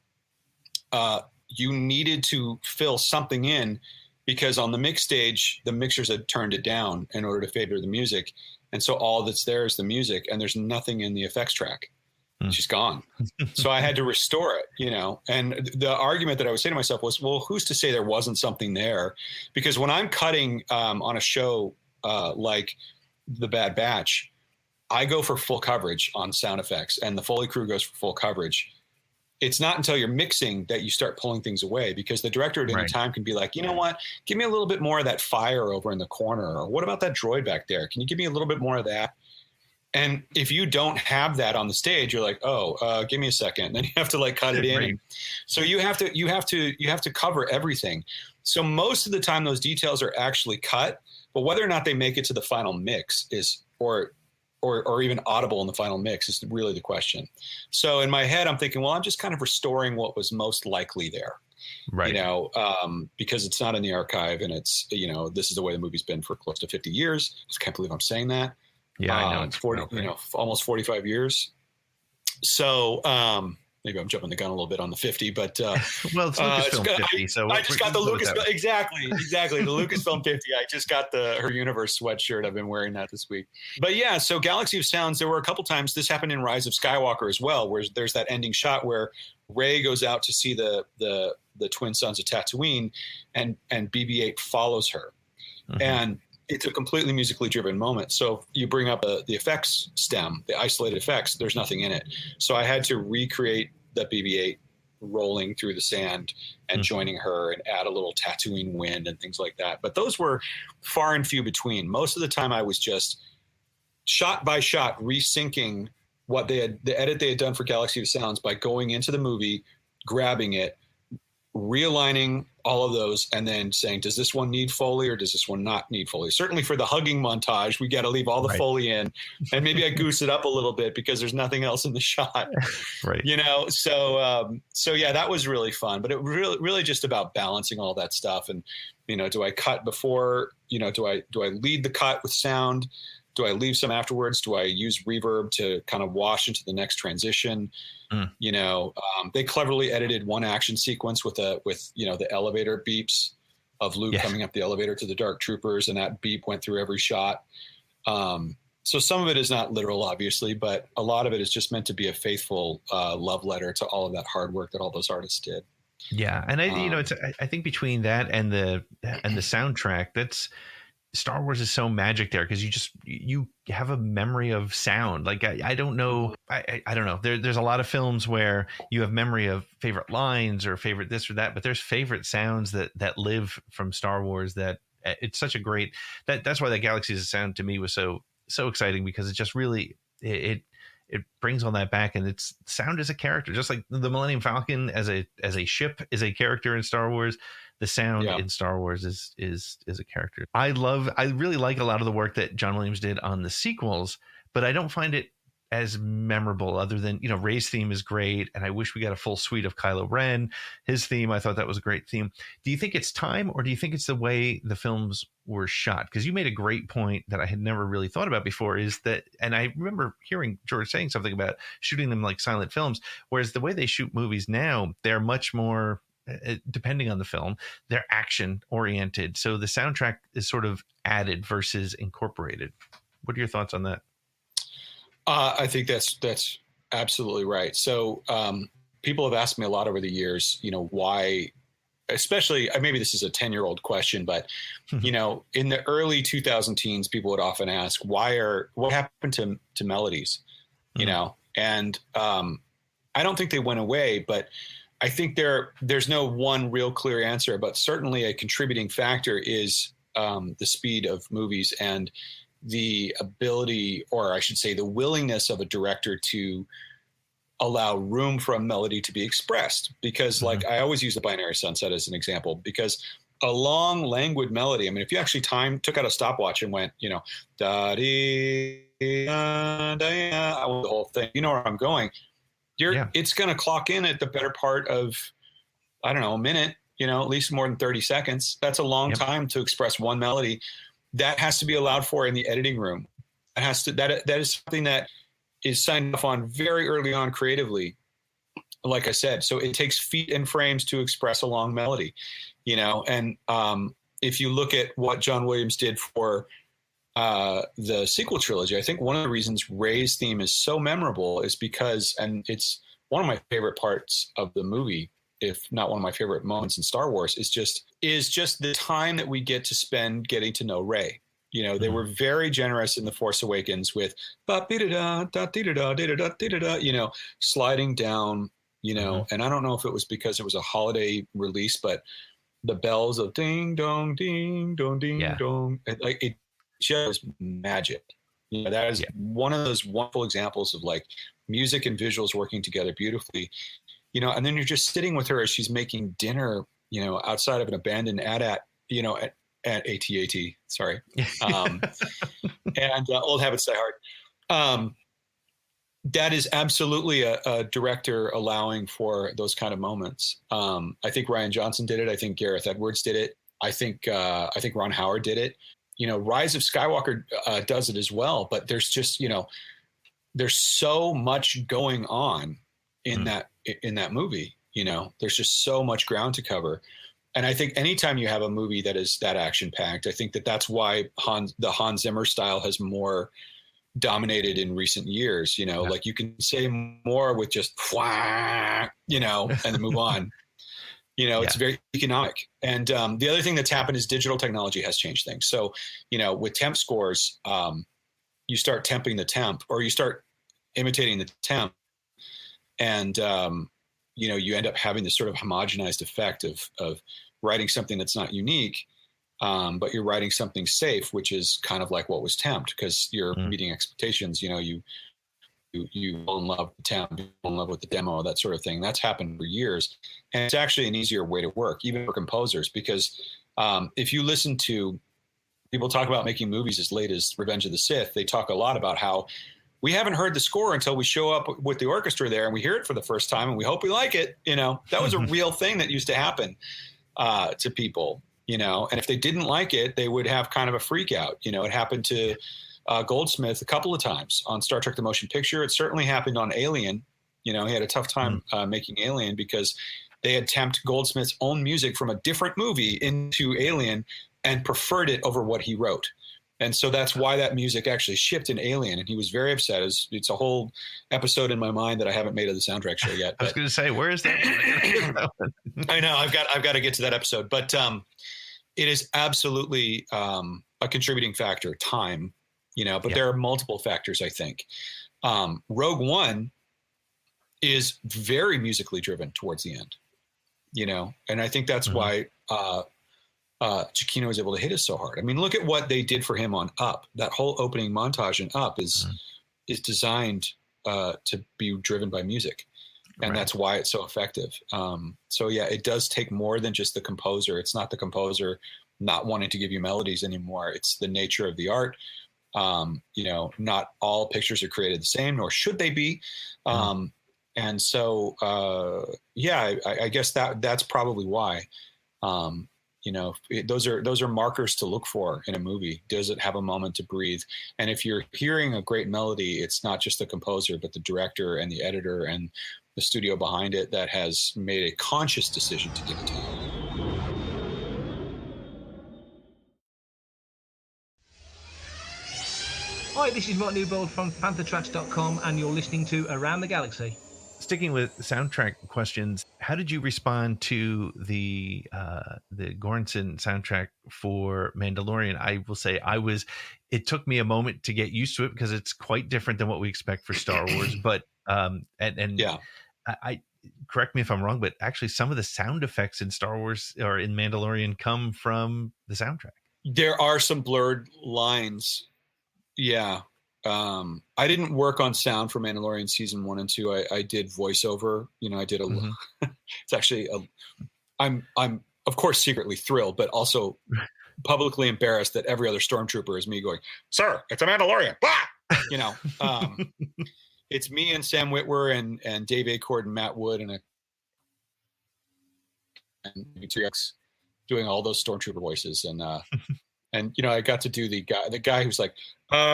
you needed to fill something in, because on the mix stage, the mixers had turned it down in order to favor the music. And so all that's there is the music, and there's nothing in the effects track. It's just gone. So I had to restore it, And the argument that I would say to myself was, well, who's to say there wasn't something there? Because when I'm cutting on a show like The Bad Batch, I go for full coverage on sound effects, and the Foley crew goes for full coverage. It's not until you're mixing that you start pulling things away, because the director at any time can be like, you know what, give me a little bit more of that fire over in the corner. Or what about that droid back there? Can you give me a little bit more of that? And if you don't have that on the stage, you're like, give me a second. And then you have to like cut it in. So you have to cover everything. So most of the time those details are actually cut, but whether or not they make it to the final mix or even audible in the final mix is really the question. So in my head, I'm thinking, well, I'm just kind of restoring what was most likely there, because it's not in the archive, and it's, this is the way the movie's been for close to 50 years. I just can't believe I'm saying that. Yeah, I know. It's 40, almost 45 years. So maybe I'm jumping the gun a little bit on the 50, but well, it's Lucasfilm 50. So I just got the Lucasfilm. Exactly. The Lucasfilm 50. I just got the Her Universe sweatshirt. I've been wearing that this week. But yeah, so Galaxy of Sounds, there were a couple times, this happened in Rise of Skywalker as well, where there's that ending shot where Rey goes out to see the twin sons of Tatooine, and BB-8 follows her. Mm-hmm. And it's a completely musically driven moment. So you bring up the effects stem, the isolated effects, there's nothing in it. So I had to recreate the BB-8 rolling through the sand and joining her and add a little Tatooine wind and things like that. But those were far and few between. Most of the time I was just shot by shot resyncing the edit they had done for Galaxy of Sounds by going into the movie, grabbing it, realigning all of those, and then saying, does this one need Foley or does this one not need Foley? Certainly for the hugging montage, we got to leave all the Foley in, and maybe I goose it up a little bit because there's nothing else in the shot, right? So yeah, that was really fun, but it really just about balancing all that stuff. And, do I cut before, do I lead the cut with sound? Do I leave some afterwards? Do I use reverb to kind of wash into the next transition? They cleverly edited one action sequence with the elevator beeps of Luke coming up the elevator to the Dark Troopers, and that beep went through every shot. So some of it is not literal, obviously, but a lot of it is just meant to be a faithful love letter to all of that hard work that all those artists did. Yeah, and I think between that and the soundtrack, that's Star Wars is so magic there because you have a memory of sound. Like I don't know. I don't know. There's a lot of films where you have memory of favorite lines or favorite this or that, but there's favorite sounds that live from Star Wars. That it's such a great that's why that Galaxy of Sound to me was so exciting, because it just really it brings all that back, and it's sound as a character, just like the Millennium Falcon as a ship is a character in Star Wars. The sound in Star Wars is a character. I really like a lot of the work that John Williams did on the sequels, but I don't find it as memorable other than, Rey's theme is great. And I wish we got a full suite of Kylo Ren. His theme, I thought that was a great theme. Do you think it's time, or do you think it's the way the films were shot? Because you made a great point that I had never really thought about before, is that, and I remember hearing George saying something about shooting them like silent films, whereas the way they shoot movies now, they're much more, depending on the film, they're action oriented. So the soundtrack is sort of added versus incorporated. What are your thoughts on that? I think that's absolutely right. So people have asked me a lot over the years, why, especially, maybe this is a 10-year-old question, but, in the early 2000 teens, people would often ask, what happened to Melodies, and I don't think they went away, but I think there's no one real clear answer, but certainly a contributing factor is the speed of movies and the ability, or I should say the willingness of a director to allow room for a melody to be expressed. Because like I always use the Binary Sunset as an example, because a long languid melody, if you actually took out a stopwatch and went, da-dee, da-da, I want the whole thing, where I'm going. It's going to clock in at the better part of, I don't know, a minute, at least more than 30 seconds. That's a long time to express one melody. That has to be allowed for in the editing room. That is something that is signed off on very early on creatively, like I said. So it takes feet and frames to express a long melody, and if you look at what John Williams did for the sequel trilogy, I think one of the reasons Rey's theme is so memorable is because, and it's one of my favorite parts of the movie, if not one of my favorite moments in Star Wars, is just the time that we get to spend getting to know Rey. They were very generous in The Force Awakens with sliding down, and I don't know if it was because it was a holiday release, but the bells of ding dong, ding dong, ding dong, it just magic. That is one of those wonderful examples of like music and visuals working together beautifully. And then you're just sitting with her as she's making dinner, outside of an abandoned AT-AT, at AT-AT, sorry. And old habits die hard. That is absolutely a director allowing for those kind of moments. I think Rian Johnson did it. I think Gareth Edwards did it. I think Ron Howard did it. Rise of Skywalker does it as well, but there's just, there's so much going on in that movie. There's just so much ground to cover. And I think anytime you have a movie that is that action packed, I think that's why the Hans Zimmer style has more dominated in recent years. Like you can say more with just and then move on. It's very economic. And the other thing that's happened is digital technology has changed things. So with temp scores, you start temping the temp, or you start imitating the temp, and you end up having this sort of homogenized effect of writing something that's not unique, but you're writing something safe, which is kind of like what was temped, because you're meeting expectations. You fall in love with the temp, you fall in love with the demo, that sort of thing. That's happened for years, and it's actually an easier way to work, even for composers, because if you listen to people talk about making movies as late as Revenge of the Sith, they talk a lot about how we haven't heard the score until we show up with the orchestra there and we hear it for the first time and we hope we like it. That was a real thing that used to happen to people, and if they didn't like it, they would have kind of a freak out. It happened to Goldsmith a couple of times on Star Trek: The Motion Picture. It certainly happened on Alien. He had a tough time making Alien because they had temped Goldsmith's own music from a different movie into Alien and preferred it over what he wrote. And so that's why that music actually shipped in Alien, and he was very upset. It's a whole episode in my mind that I haven't made of the soundtrack show yet. I was going to say, where is that? I know I've got to get to that episode, but it is absolutely a contributing factor. Time, but there are multiple factors. I think Rogue One is very musically driven towards the end, and I think that's why. Giacchino was able to hit us so hard. I mean, look at what they did for him on Up. That whole opening montage in Up is designed to be driven by music, and that's why it's so effective. So yeah, it does take more than just the composer. It's not the composer not wanting to give you melodies anymore. It's the nature of the art. Not all pictures are created the same, nor should they be. And so, I guess that's probably why. Those are markers to look for in a movie. Does it have a moment to breathe? And if you're hearing a great melody, it's not just the composer, but the director and the editor and the studio behind it that has made a conscious decision to give it time. Hi, this is Mark Newbold from PantherTracks.com, and you're listening to Around the Galaxy. Sticking with soundtrack questions, how did you respond to the Göransson soundtrack for Mandalorian? I will say it took me a moment to get used to it because it's quite different than what we expect for Star Wars. But I correct me if I'm wrong, but actually some of the sound effects in Star Wars or in Mandalorian come from the soundtrack. There are some blurred lines. Yeah. I didn't work on sound for Mandalorian season 1 and 2. I did voiceover. I did a. It's actually I'm of course secretly thrilled, but also publicly embarrassed that every other stormtrooper is me going, "Sir, it's a Mandalorian." It's me and Sam Witwer and Dave Acord and Matt Wood and V3X doing all those stormtrooper voices and. And, I got to do the guy who's like,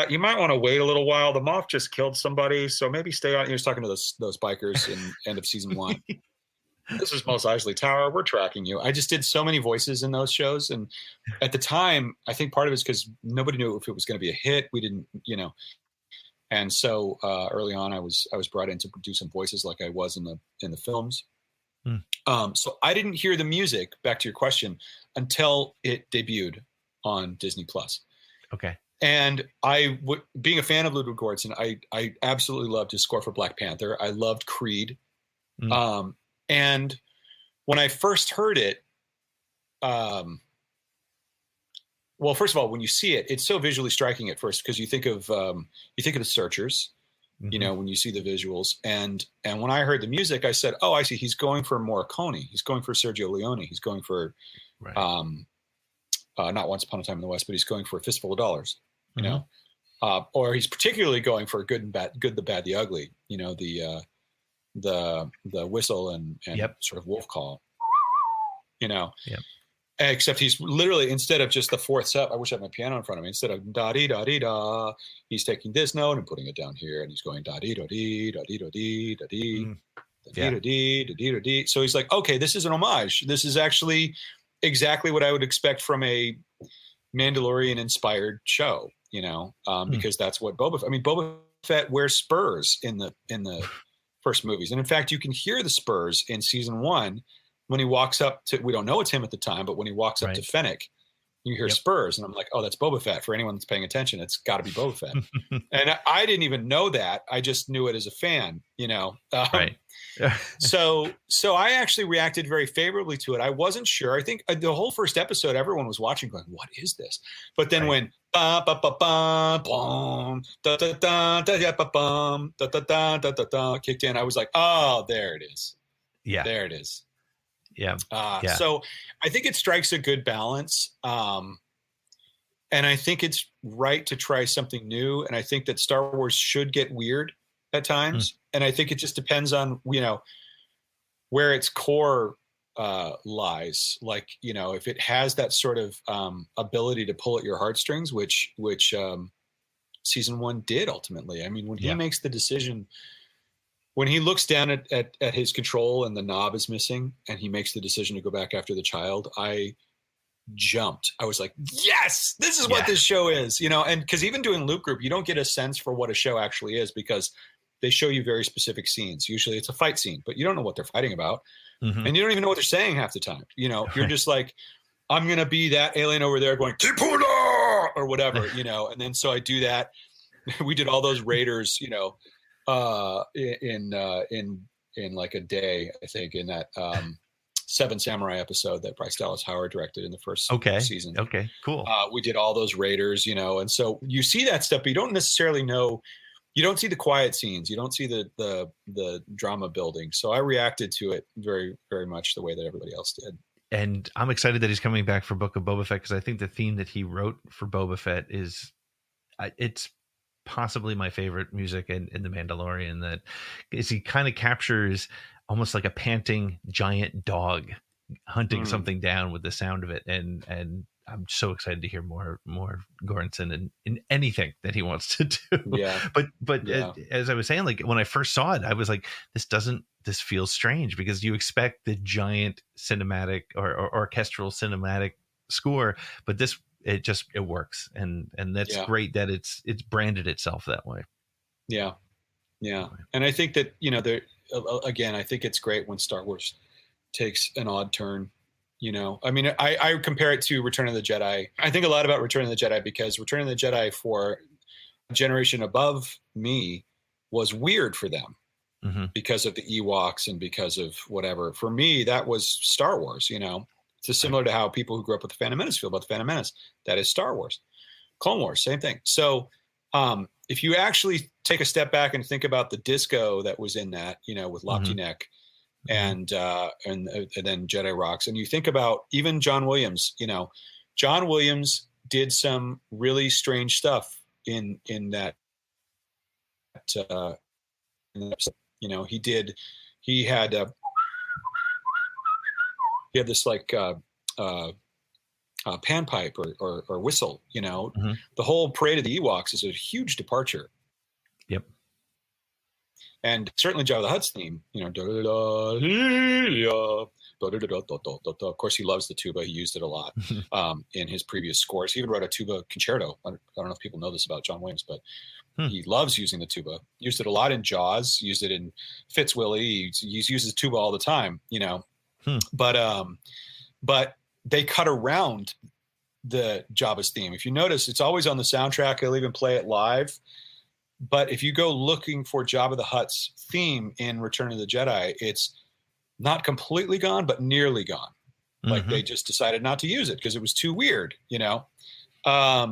you might want to wait a little while. The Moff just killed somebody, so maybe stay on. He was talking to those bikers in end of season 1. This is Mos Eisley Tower. We're tracking you. I just did so many voices in those shows. And at the time, I think part of it's because nobody knew if it was going to be a hit. We didn't, And so early on, I was brought in to do some voices like I was in the films. So I didn't hear the music, back to your question, until it debuted on Disney Plus. Okay. And being a fan of Ludwig Göransson, I absolutely loved his score for Black Panther. I loved Creed. And when I first heard it, well, first of all, when you see it, it's so visually striking at first because you think of the Searchers, when you see the visuals. And when I heard the music, I said, oh, I see. He's going for Morricone. He's going for Sergio Leone. He's going for, not Once Upon a Time in the West, but he's going for A Fistful of Dollars, or he's particularly going for Good, the Bad, the Ugly, the whistle and sort of wolf call, except he's literally, instead of just the fourth step, I wish I had my piano in front of me, instead of da-dee, he's taking this note and putting it down here, and he's going da-dee, da-dee, da-dee, da-dee, da-dee. the So he's like, okay, this is an homage. This is actually exactly what I would expect from a Mandalorian inspired show, because that's what Boba Fett wears spurs in the first movies. And in fact, you can hear the spurs in season 1 when he walks up to, we don't know it's him at the time, but when he walks up to Fennec, you hear spurs. And I'm like, oh, that's Boba Fett. For anyone that's paying attention, it's got to be Boba Fett. And I didn't even know that. I just knew it as a fan, Right. So I actually reacted very favorably to it. I wasn't sure. I think the whole first episode, everyone was watching going, what is this? But then when ba ba ba ba boom da da da da da ba bum da da da da da da kicked in, I was like, oh, there it is. Yeah. There it is. Yeah. So I think it strikes a good balance. And I think it's right to try something new. And I think that Star Wars should get weird at times. And I think it just depends on, where its core lies. Like, if it has that sort of ability to pull at your heartstrings, which season 1 did ultimately. I mean, when he makes the decision, when he looks down at his control and the knob is missing and he makes the decision to go back after the child, I jumped. I was like, yes, this is what this show is, and because even doing Loop Group, you don't get a sense for what a show actually is because they show you very specific scenes. Usually it's a fight scene, but you don't know what they're fighting about. And you don't even know what they're saying half the time. You're just like, I'm going to be that alien over there going, Tipuna! Or whatever, and then so I do that. We did all those Raiders, in like a day, I think, in that Seven Samurai episode that Bryce Dallas Howard directed in the first season. Okay, cool. We did all those Raiders, and so you see that stuff, but you don't necessarily know. You don't see the quiet scenes. You don't see the drama building. So I reacted to it very, very much the way that everybody else did. And I'm excited that he's coming back for Book of Boba Fett because I think the theme that he wrote for Boba Fett it's possibly my favorite music in The Mandalorian. That is, he kind of captures almost like a panting giant dog hunting something down with the sound of it. And I'm so excited to hear more Goranson in anything that he wants to do. Yeah. But as I was saying, like when I first saw it, I was like, this feels strange because you expect the giant cinematic or orchestral cinematic score, but it works. And that's great that it's branded itself that way. Yeah. Yeah. And I think that, again, I think it's great when Star Wars takes an odd turn. I compare it to Return of the Jedi. I think a lot about Return of the Jedi because Return of the Jedi for a generation above me was weird for them because of the Ewoks and because of whatever. For me, that was Star Wars, It's similar to how people who grew up with the Phantom Menace feel about the Phantom Menace. That is Star Wars. Clone Wars, same thing. So if you actually take a step back and think about the disco that was in that, with Lopty Neck, and then Jedi Rocks, and you think about even John Williams. John Williams did some really strange stuff in that. He had this like panpipe or whistle. The whole Parade of the Ewoks is a huge departure. Yep. And certainly Jabba the Hutt's theme, of course, he loves the tuba. He used it a lot in his previous scores. He even wrote a tuba concerto. I don't know if people know this about John Williams, but he loves using the tuba. Used it a lot in Jaws. Used it in Fitzwilly. He uses tuba all the time, But they cut around the Jabba's theme. If you notice, it's always on the soundtrack. They'll even play it live. But if you go looking for Jabba the Hutt's theme in Return of the Jedi, it's not completely gone, but nearly gone. Like they just decided not to use it because it was too weird, But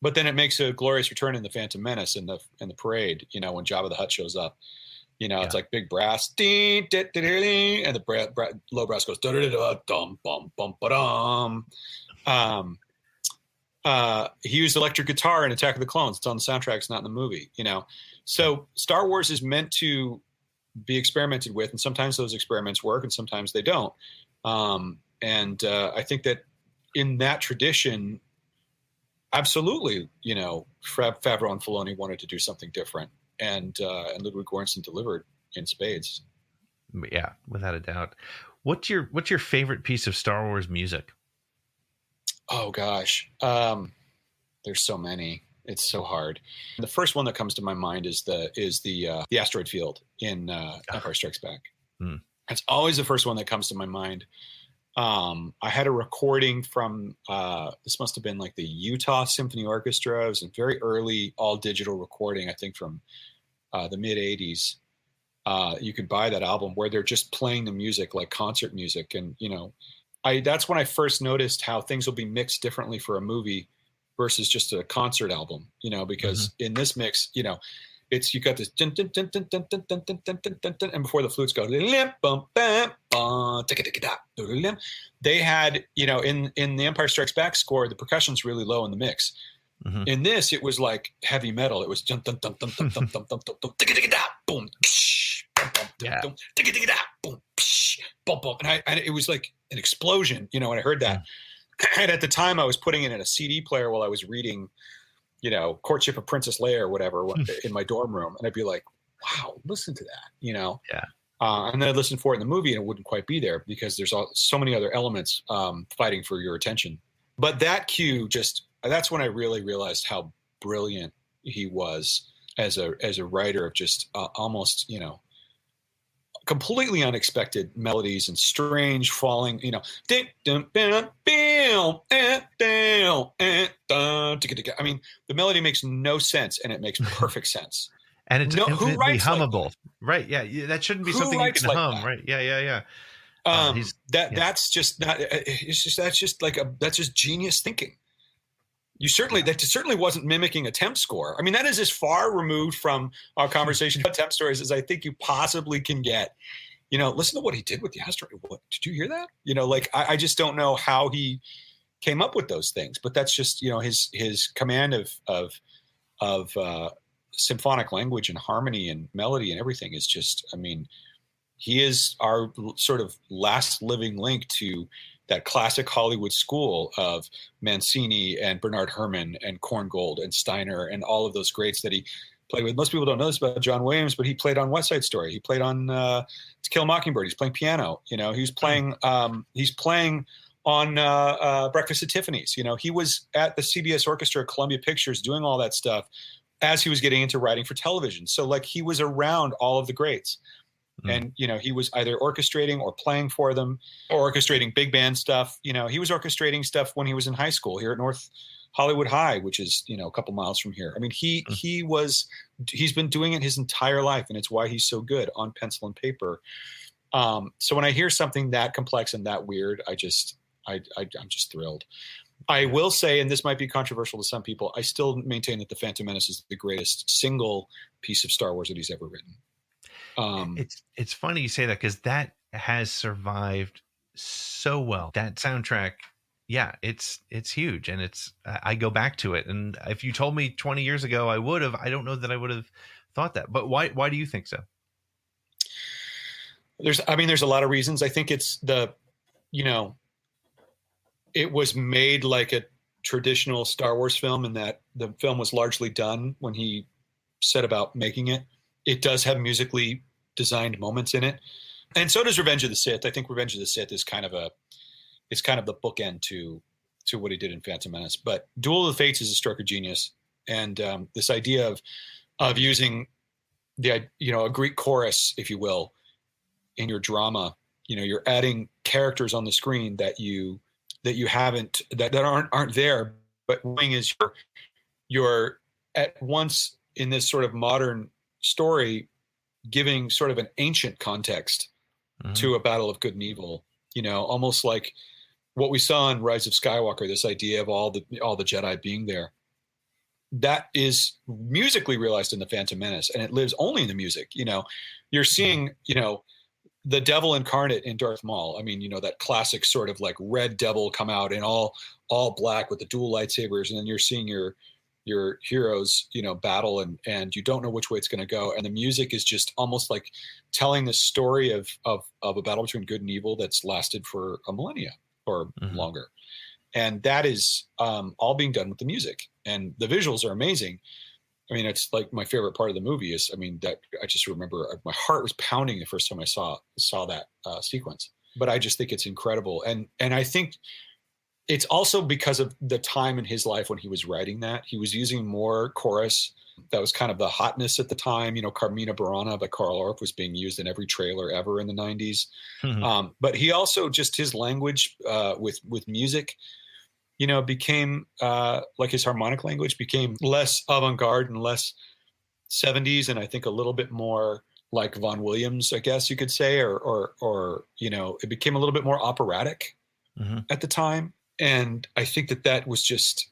then it makes a glorious return in the Phantom Menace in the parade, when Jabba the Hutt shows up. It's like big brass, and the low brass goes dum bum bum ba-dum. He used electric guitar in Attack of the Clones. It's on the soundtrack. It's not in the movie, So Star Wars is meant to be experimented with, and sometimes those experiments work, and sometimes they don't. I think that in that tradition, absolutely, Favreau and Filoni wanted to do something different, and Ludwig Göransson delivered in spades. Yeah, without a doubt. What's your favorite piece of Star Wars music? Oh gosh, there's so many. It's so hard. The first one that comes to my mind is the asteroid field in Empire Strikes Back. Mm. It's always the first one that comes to my mind. I had a recording from this must have been like the Utah Symphony Orchestra. It was a very early all digital recording, I think from the mid 80s. You could buy that album where they're just playing the music like concert music. And, that's when I first noticed how things will be mixed differently for a movie versus just a concert album, because in this mix, it's, you got this dun, dun, dun, dun, dun, dun, dun, dun, dun, dun, dun, and before the flutes go, they had, in the Empire Strikes Back score, the percussion's really low in the mix. Mm-hmm. In this, it was like heavy metal. It was dun dun dun dun dun dun dun dun dun boom, boom, boom, and it was like an explosion, when I heard that. And at the time, I was putting it in a CD player while I was reading, Courtship of Princess Leia or whatever in my dorm room, and I'd be like, "Wow, listen to that," Yeah. And then I'd listen for it in the movie, and it wouldn't quite be there because there's so many other elements fighting for your attention. But that cue that's when I really realized how brilliant he was as a writer of just almost, completely unexpected melodies and strange falling, I mean, the melody makes no sense and it makes perfect sense. And it's infinitely hummable. Like right. Yeah. That shouldn't be something you can hum. That? Right. Yeah. That's just not, that's just genius thinking. That certainly wasn't mimicking a temp score. I mean, that is as far removed from our conversation about temp stories as I think you possibly can get. Listen to what he did with the asteroid. What, did you hear that? I just don't know how he came up with those things, but that's just, his command of symphonic language and harmony and melody and everything is just, I mean, he is our sort of last living link to that classic Hollywood school of Mancini and Bernard Herrmann and Korngold and Steiner and all of those greats that he played with. Most people don't know this about John Williams, but he played on West Side Story. He played on To Kill a Mockingbird. He's playing piano. He's playing on Breakfast at Tiffany's. He was at the CBS Orchestra at Columbia Pictures doing all that stuff as he was getting into writing for television. So like he was around all of the greats. And, he was either orchestrating or playing for them or orchestrating big band stuff. He was orchestrating stuff when he was in high school here at North Hollywood High, which is, a couple miles from here. I mean, he's been doing it his entire life, and it's why he's so good on pencil and paper. So when I hear something that complex and that weird, I'm just thrilled. I will say, and this might be controversial to some people, I still maintain that The Phantom Menace is the greatest single piece of Star Wars that he's ever written. It's funny you say that because that has survived so well. That soundtrack, yeah, it's huge, and I go back to it. And if you told me 20 years ago, I don't know that I would have thought that. But why do you think so? There's a lot of reasons. I think it's it was made like a traditional Star Wars film, in that the film was largely done when he set about making it. It does have musically designed moments in it. And so does Revenge of the Sith. I think Revenge of the Sith is kind of the bookend to what he did in Phantom Menace. But Duel of the Fates is a stroke of genius. And this idea of using a Greek chorus, if you will, in your drama, you're adding characters on the screen that you haven't, that aren't there. But Wing is you're at once in this sort of modern story giving sort of an ancient context to a battle of good and evil, almost like what we saw in Rise of Skywalker, this idea of all the Jedi being there. That is musically realized in the Phantom Menace, and it lives only in the music. You're seeing, the devil incarnate in Darth Maul. I mean, that classic sort of like red devil come out in all black with the dual lightsabers, and then you're seeing your heroes, battle, and you don't know which way it's going to go. And the music is just almost like telling the story of a battle between good and evil that's lasted for a millennia or longer. And that is all being done with the music, and the visuals are amazing. I mean, it's like my favorite part of the movie is, I mean, that I just remember my heart was pounding the first time I saw that sequence. But I just think it's incredible. And I think it's also because of the time in his life when he was writing that. He was using more chorus. That was kind of the hotness at the time. You know, Carmina Burana by Carl Orff was being used in every trailer ever in the 90s. Mm-hmm. But he also, just his language with music, you know, became like his harmonic language became less avant-garde and less 70s, and I think a little bit more like Vaughan Williams, I guess you could say, or you know, it became a little bit more operatic at the time. And I think that was just,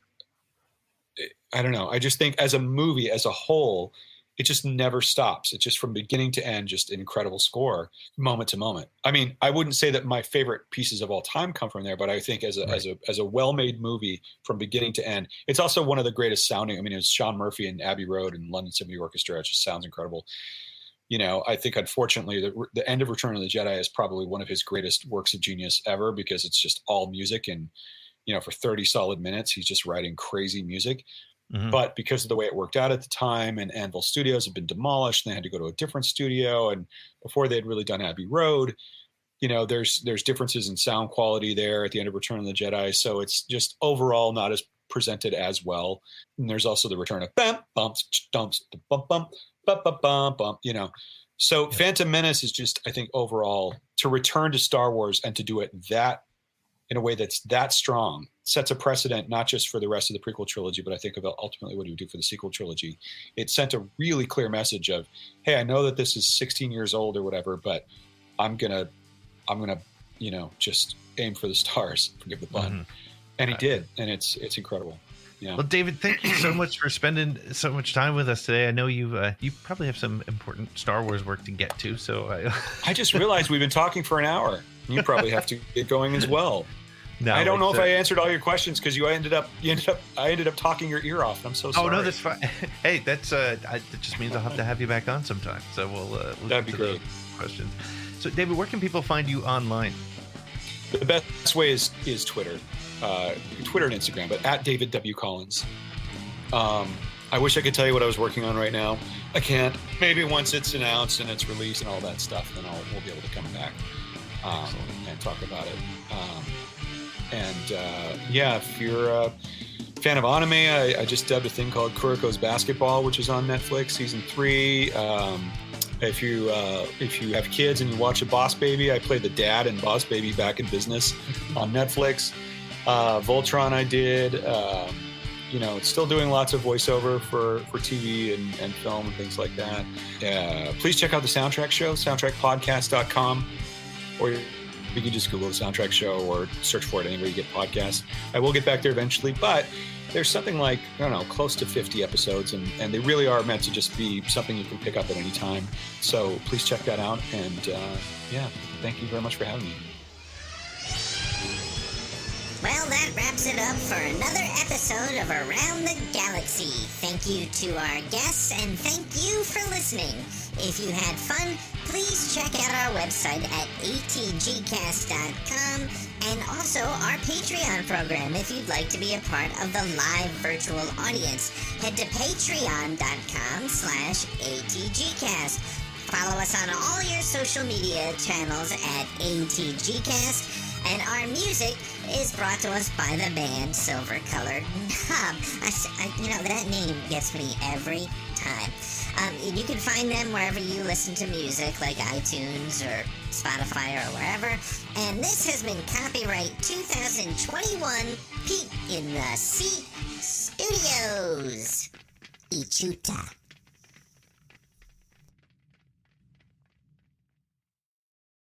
I don't know. I just think as a movie, as a whole, it just never stops. It's just from beginning to end, just an incredible score, moment to moment. I mean, I wouldn't say that my favorite pieces of all time come from there, but I think as a well-made movie from beginning to end, it's also one of the greatest sounding. I mean, it's Sean Murphy and Abbey Road and London Symphony Orchestra. It just sounds incredible. You know, I think unfortunately the end of Return of the Jedi is probably one of his greatest works of genius ever, because it's just all music, and, you know, for 30 solid minutes, he's just writing crazy music. Mm-hmm. But because of the way it worked out at the time, and Anvil Studios had been demolished, and they had to go to a different studio, and before they had really done Abbey Road, you know, there's differences in sound quality there at the end of Return of the Jedi. So it's just overall not as presented as well. And there's also the return of bump, bumps, dumps, bump, bump, bump, bump, bump, bump, you know. So yeah. Phantom Menace is just, I think, overall, to return to Star Wars and to do it that in a way that's that strong, sets a precedent, not just for the rest of the prequel trilogy, but I think about ultimately what he would do for the sequel trilogy. It sent a really clear message of, hey, I know that this is 16 years old or whatever, but I'm gonna, you know, just aim for the stars, forgive the pun. Mm-hmm. And he did, and it's incredible. Yeah. Well, David, thank you so much for spending so much time with us today. I know you probably have some important Star Wars work to get to, so I just realized we've been talking for an hour. You probably have to get going as well. No, I don't know if I answered all your questions, because I ended up talking your ear off. And I'm so sorry. Oh no, that's fine. Hey, that just means I'll have to have you back on sometime. So we'll that'd be great. Questions. So, David, where can people find you online? The best way is Twitter, Twitter and Instagram, but at David W. Collins. I wish I could tell you what I was working on right now. I can't. Maybe once it's announced and it's released and all that stuff, then we'll be able to come back and talk about it. Yeah, if you're a fan of anime, I just dubbed a thing called Kuriko's Basketball, which is on Netflix, season 3. If you have kids and you watch a Boss Baby, I play the dad in Boss Baby Back in Business on Netflix. Voltron I did. You know, it's still doing lots of voiceover for TV and film and things like that. Please check out the Soundtrack Show, soundtrackpodcast.com, or you can just Google the Soundtrack Show or search for it anywhere you get podcasts. I will get back there eventually, but there's something like, I don't know, close to 50 episodes, and they really are meant to just be something you can pick up at any time. So please check that out, and yeah, thank you very much for having me. Well, that wraps it up for another episode of Around the Galaxy. Thank you to our guests, and thank you for listening. If you had fun, please check out our website at atgcast.com, and also our Patreon program if you'd like to be a part of the live virtual audience. Head to patreon.com/atgcast. Follow us on all your social media channels at atgcast. And our music is brought to us by the band Silver Colored Knob. You know, that name gets me every time. You can find them wherever you listen to music, like iTunes or Spotify or wherever. And this has been copyright 2021 Pete in the Seat Studios. Ichuta.